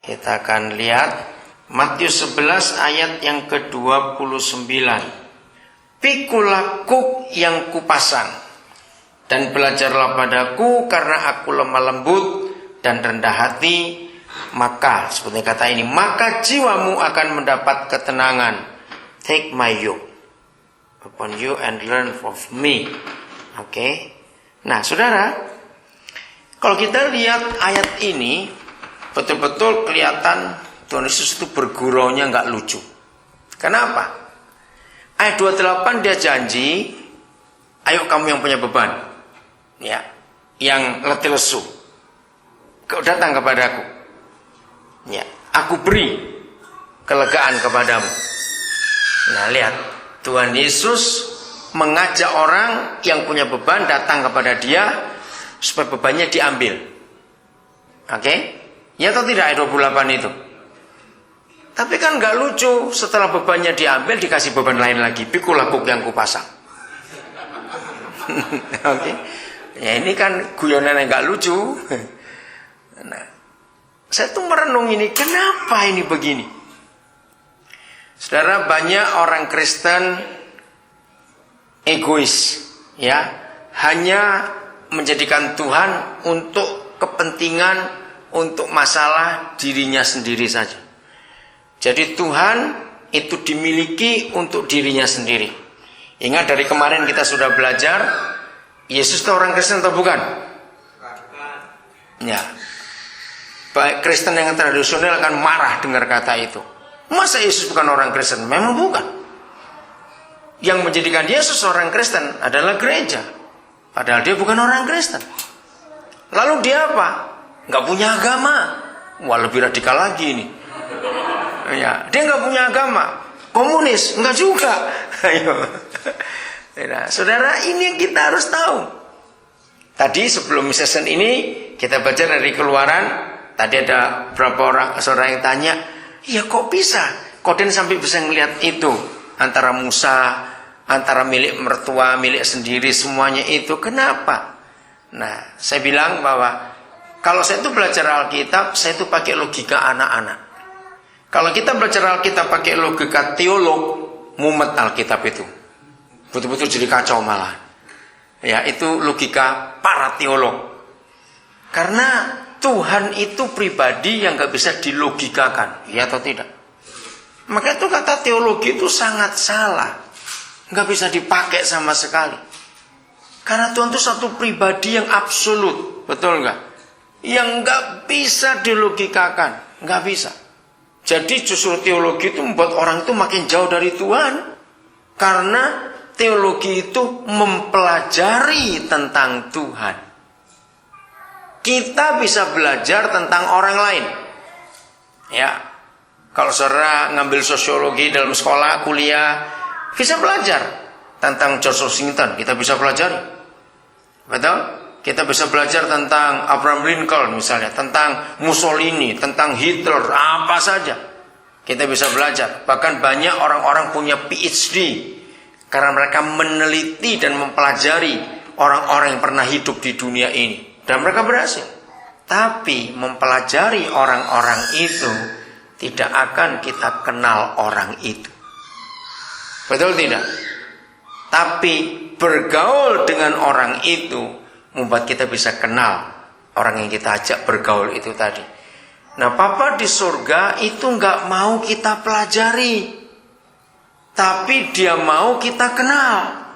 Kita akan lihat Matius 11 ayat yang ke-29. Pikulah kuk yang kupasang, dan belajarlah padaku, karena aku lemah lembut dan rendah hati, maka seperti kata ini, maka jiwamu akan mendapat ketenangan. Take my yoke upon you and learn of me. Oke. Nah, saudara, kalau kita lihat ayat ini, betul-betul kelihatan Tuhan Yesus itu berguraunya nggak lucu. Kenapa? Ayat 28 dia janji, ayo kamu yang punya beban, ya, yang letih lesu, kau datang kepadaku, ya, aku beri kelegaan kepadamu. Nah, lihat, Tuhan Yesus mengajak orang yang punya beban datang kepada dia supaya bebannya diambil. Oke? Ya atau tidak ayat 28 itu? Tapi kan gak lucu, setelah bebannya diambil dikasih beban lain lagi. Pikulah kuk yang kupasang. Oke? Ya ini kan guyonan yang gak lucu. Nah, saya tuh merenung ini, kenapa ini begini? Saudara, banyak orang Kristen egois, ya, hanya menjadikan Tuhan untuk kepentingan, untuk masalah dirinya sendiri saja. Jadi Tuhan itu dimiliki untuk dirinya sendiri. Ingat dari kemarin kita sudah belajar, Yesus itu orang Kristen atau bukan? Ya, baik Kristen yang tradisional akan marah dengar kata itu. Masa Yesus bukan orang Kristen? Memang bukan. Yang menjadikan Yesus orang Kristen adalah gereja. Padahal dia bukan orang Kristen. Lalu dia apa? Nggak punya agama. Wah, lebih radikal lagi ini. Ya, dia nggak punya agama. Komunis? Nggak juga. Ayo. Nah, saudara, ini yang kita harus tahu. Tadi sebelum session ini kita baca dari Keluaran. Tadi ada beberapa seorang yang tanya, ya kok bisa? Koden sampai bisa melihat itu antara Musa, antara milik mertua, milik sendiri, semuanya itu. Kenapa? Nah, saya bilang bahwa kalau saya itu belajar Alkitab, saya itu pakai logika anak-anak. Kalau kita belajar Alkitab pakai logika teolog, mumet Alkitab itu. Betul-betul jadi kacau malah. Ya, itu logika para teolog. Karena Tuhan itu pribadi yang gak bisa dilogikakan, ya atau tidak? Maka itu kata teologi itu sangat salah, gak bisa dipakai sama sekali. Karena Tuhan itu satu pribadi yang absolut, betul gak? Yang gak bisa dilogikakan, gak bisa. Jadi justru teologi itu membuat orang itu makin jauh dari Tuhan. Karena teologi itu mempelajari tentang Tuhan. Kita bisa belajar tentang orang lain. Ya, kalau saudara ngambil sosiologi dalam sekolah, kuliah, bisa belajar tentang George Washington, kita bisa pelajari. Betul? Kita bisa belajar tentang Abraham Lincoln misalnya, tentang Mussolini, tentang Hitler, apa saja. Kita bisa belajar. Bahkan banyak orang-orang punya PhD karena mereka meneliti dan mempelajari orang-orang yang pernah hidup di dunia ini. Dan mereka berhasil. Tapi mempelajari orang-orang itu tidak akan kita kenal orang itu. Betul tidak? Tapi bergaul dengan orang itu membuat kita bisa kenal orang yang kita ajak bergaul itu tadi. Nah, Papa di surga itu nggak mau kita pelajari, tapi dia mau kita kenal.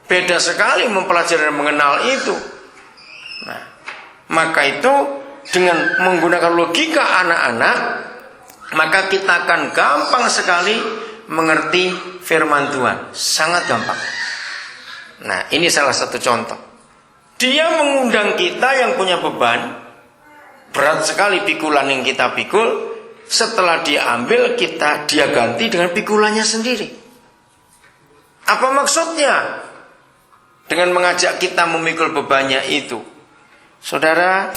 Beda sekali mempelajari dan mengenal itu. Nah, maka itu dengan menggunakan logika anak-anak, maka kita akan gampang sekali mengerti firman Tuhan. Sangat gampang. Nah, ini salah satu contoh. Dia mengundang kita yang punya beban, berat sekali pikulan yang kita pikul. Setelah dia ambil, dia ganti dengan pikulannya sendiri. Apa maksudnya? Dengan mengajak kita memikul bebannya itu. Saudara,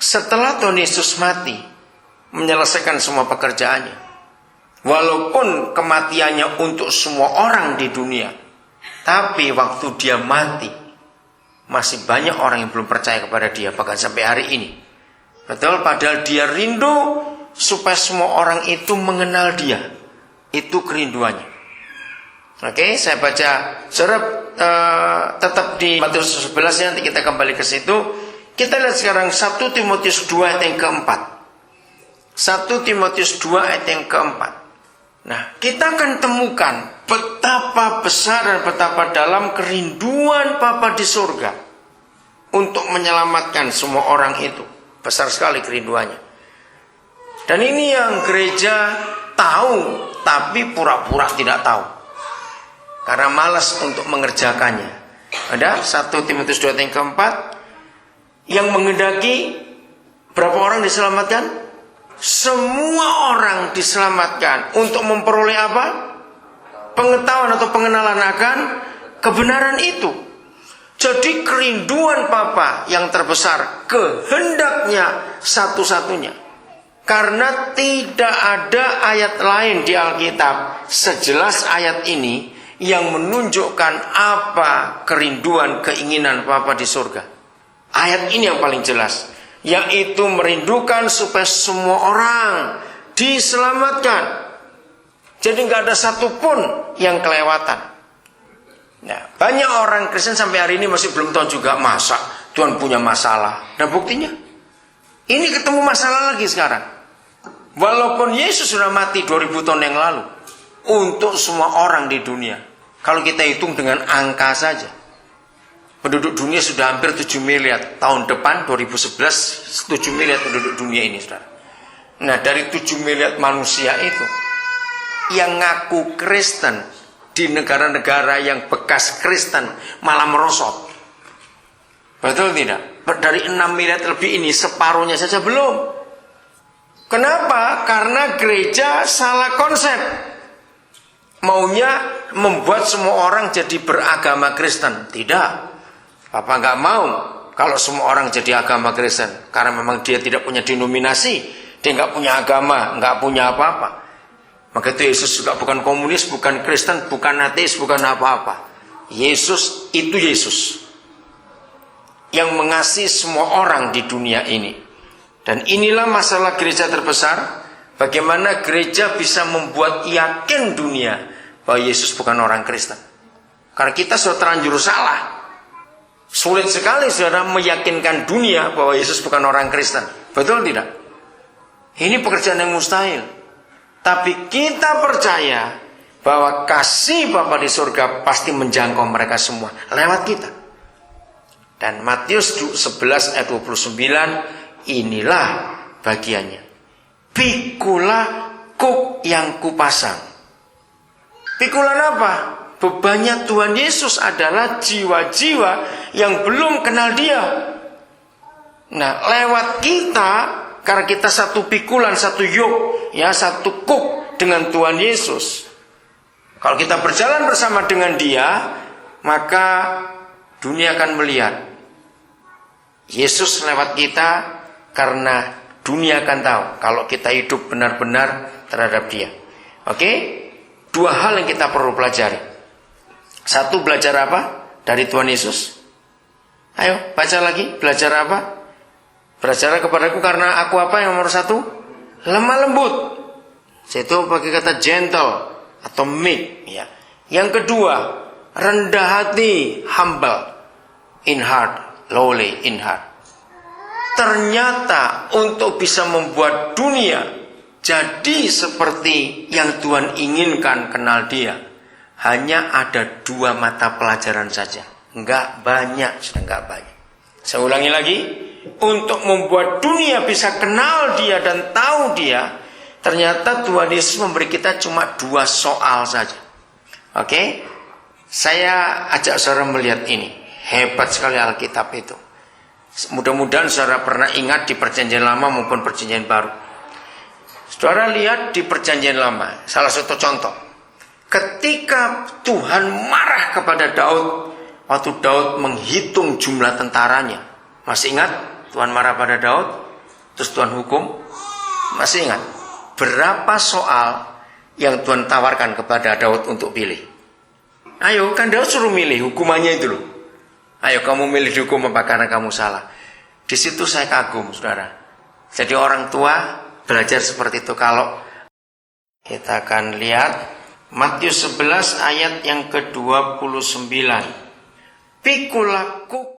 setelah Tuhan Yesus mati, menyelesaikan semua pekerjaannya, walaupun kematiannya untuk semua orang di dunia, tapi waktu dia mati, masih banyak orang yang belum percaya kepada dia, bahkan sampai hari ini. Betul, padahal dia rindu supaya semua orang itu mengenal dia. Itu kerinduannya. Oke, saya baca tetap di Matius 11 nanti kita kembali ke situ. Kita lihat sekarang 1 Timotius 2 ayat yang keempat. 1 Timotius 2 ayat yang keempat. Nah, kita akan temukan betapa besar dan betapa dalam kerinduan Bapa di surga untuk menyelamatkan semua orang itu. Besar sekali kerinduannya. Dan ini yang gereja tahu, tapi pura-pura tidak tahu. Karena malas untuk mengerjakannya. Ada 1 Timotius 2 ayat yang keempat. Yang menghendaki berapa orang diselamatkan? Semua orang diselamatkan. Untuk memperoleh apa? Pengetahuan atau pengenalan akan kebenaran itu. Jadi kerinduan Bapa yang terbesar, kehendaknya satu-satunya. Karena tidak ada ayat lain di Alkitab sejelas ayat ini yang menunjukkan apa kerinduan keinginan Bapa di surga. Ayat ini yang paling jelas, yaitu merindukan supaya semua orang diselamatkan. Jadi nggak ada satupun yang kelewatan. Nah, banyak orang Kristen sampai hari ini masih belum tahu juga masa Tuhan punya masalah. Dan buktinya, ini ketemu masalah lagi sekarang. Walaupun Yesus sudah mati 2000 tahun yang lalu untuk semua orang di dunia. Kalau kita hitung dengan angka saja, penduduk dunia sudah hampir 7 miliar. Tahun depan 2011 7 miliar penduduk dunia ini, saudara. Nah, dari 7 miliar manusia itu, yang ngaku Kristen di negara-negara yang bekas Kristen malah merosot. Betul tidak? Dari 6 miliar lebih ini separuhnya saja belum. Kenapa? Karena gereja salah konsep. Maunya membuat semua orang jadi beragama Kristen. Tidak. Bapak nggak mau kalau semua orang jadi agama Kristen. Karena memang dia tidak punya denominasi. Dia nggak punya agama, nggak punya apa-apa. Maka itu Yesus juga bukan komunis, bukan Kristen, bukan ateis, bukan apa-apa. Yesus itu Yesus yang mengasihi semua orang di dunia ini. Dan inilah masalah gereja terbesar. Bagaimana gereja bisa membuat yakin dunia bahwa Yesus bukan orang Kristen. Karena kita sudah terlanjur salah. Sulit sekali saudara meyakinkan dunia bahwa Yesus bukan orang Kristen. Betul tidak? Ini pekerjaan yang mustahil. Tapi kita percaya bahwa kasih Bapa di surga pasti menjangkau mereka semua lewat kita. Dan Matius 11 ayat 29, inilah bagiannya. Pikulah kuk yang kupasang. Pikulan apa? Bebannya Tuhan Yesus adalah jiwa-jiwa yang belum kenal dia. Nah, lewat kita, karena kita satu pikulan, satu yoke, ya, satu kuk dengan Tuhan Yesus. Kalau kita berjalan bersama dengan dia, maka dunia akan melihat Yesus lewat kita, karena dunia akan tahu kalau kita hidup benar-benar terhadap dia. Oke? Dua hal yang kita perlu pelajari. Satu, belajar apa dari Tuhan Yesus? Ayo, baca lagi. Belajar apa? Belajar kepadaku karena aku apa yang nomor satu? Lemah lembut. Itu pakai kata gentle atau meek. Ya. Yang kedua, rendah hati, humble in heart, lowly in heart. Ternyata untuk bisa membuat dunia jadi seperti yang Tuhan inginkan kenal dia, hanya ada 2 mata pelajaran saja. Enggak banyak, sudah enggak banyak. Saya ulangi lagi, untuk membuat dunia bisa kenal dia dan tahu dia, ternyata Tuhan Yesus memberi kita cuma 2 soal saja. Oke? Saya ajak saudara melihat ini. Hebat sekali Alkitab itu. Mudah-mudahan saudara pernah ingat di perjanjian lama maupun perjanjian baru. Saudara lihat di perjanjian lama, salah satu contoh. Ketika Tuhan marah kepada Daud, waktu Daud menghitung jumlah tentaranya. Masih ingat Tuhan marah pada Daud? Terus Tuhan hukum? Masih ingat? Berapa soal yang Tuhan tawarkan kepada Daud untuk pilih? Ayo, kan Daud suruh milih, hukumannya itu loh. Ayo kamu milih dihukum apa karena kamu salah. Di situ saya kagum, saudara. Jadi orang tua belajar seperti itu. Kalau kita akan lihat Matius 11 ayat yang ke-29. Pikulaku